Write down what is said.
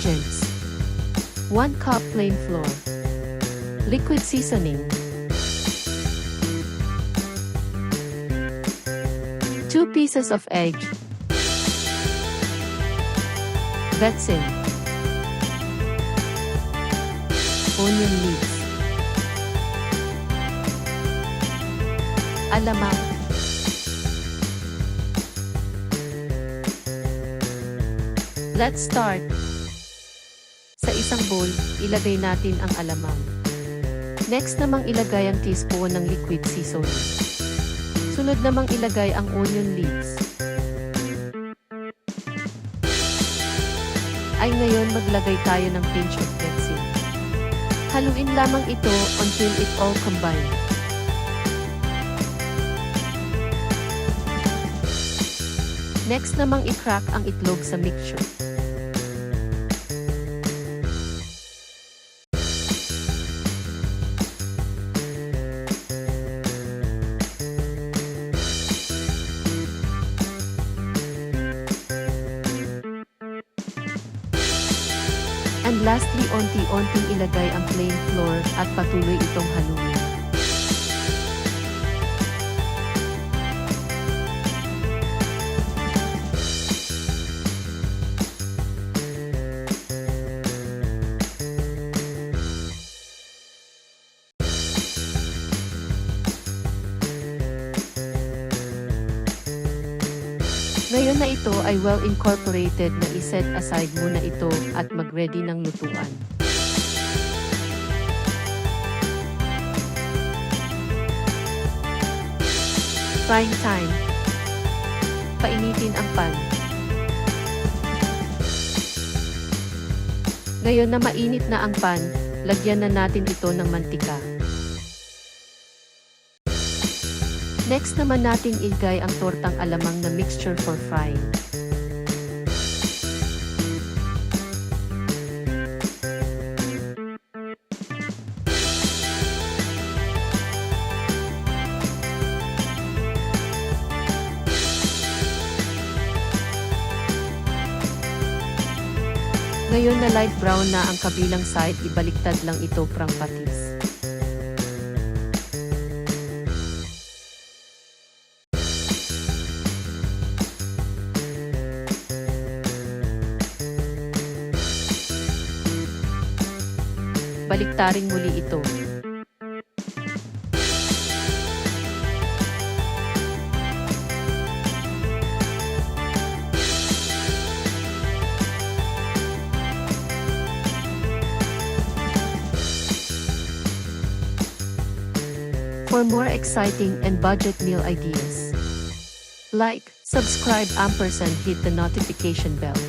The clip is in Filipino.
Ingredients: 1 cup plain flour, liquid seasoning, 2 pieces of egg, betsin, onion leaves, alamang. Let's start. Sa isang bowl, ilagay natin ang alamang. Next namang ilagay ang teaspoon ng liquid seasoning. Sunod namang ilagay ang onion leaves. Ay ngayon maglagay tayo ng pinch of betsin. Haluin lamang ito until it all combine. Next namang i-crack ang itlog sa mixture. And lastly, onti-onting ilagay ang plain flour at patuloy itong haluin. Ngayon na ito ay well incorporated na iset aside muna ito at mag-ready ng lutuan. Frying time. Painitin ang pan. Ngayon na mainit na ang pan, lagyan na natin ito ng mantika. Next naman natin ilagay ang tortang alamang na mixture for frying. Ngayon na light brown na ang kabilang side, ibaliktad lang ito prang patis. Baliktaring muli ito. For more exciting and budget meal ideas, like, subscribe, & hit the notification bell.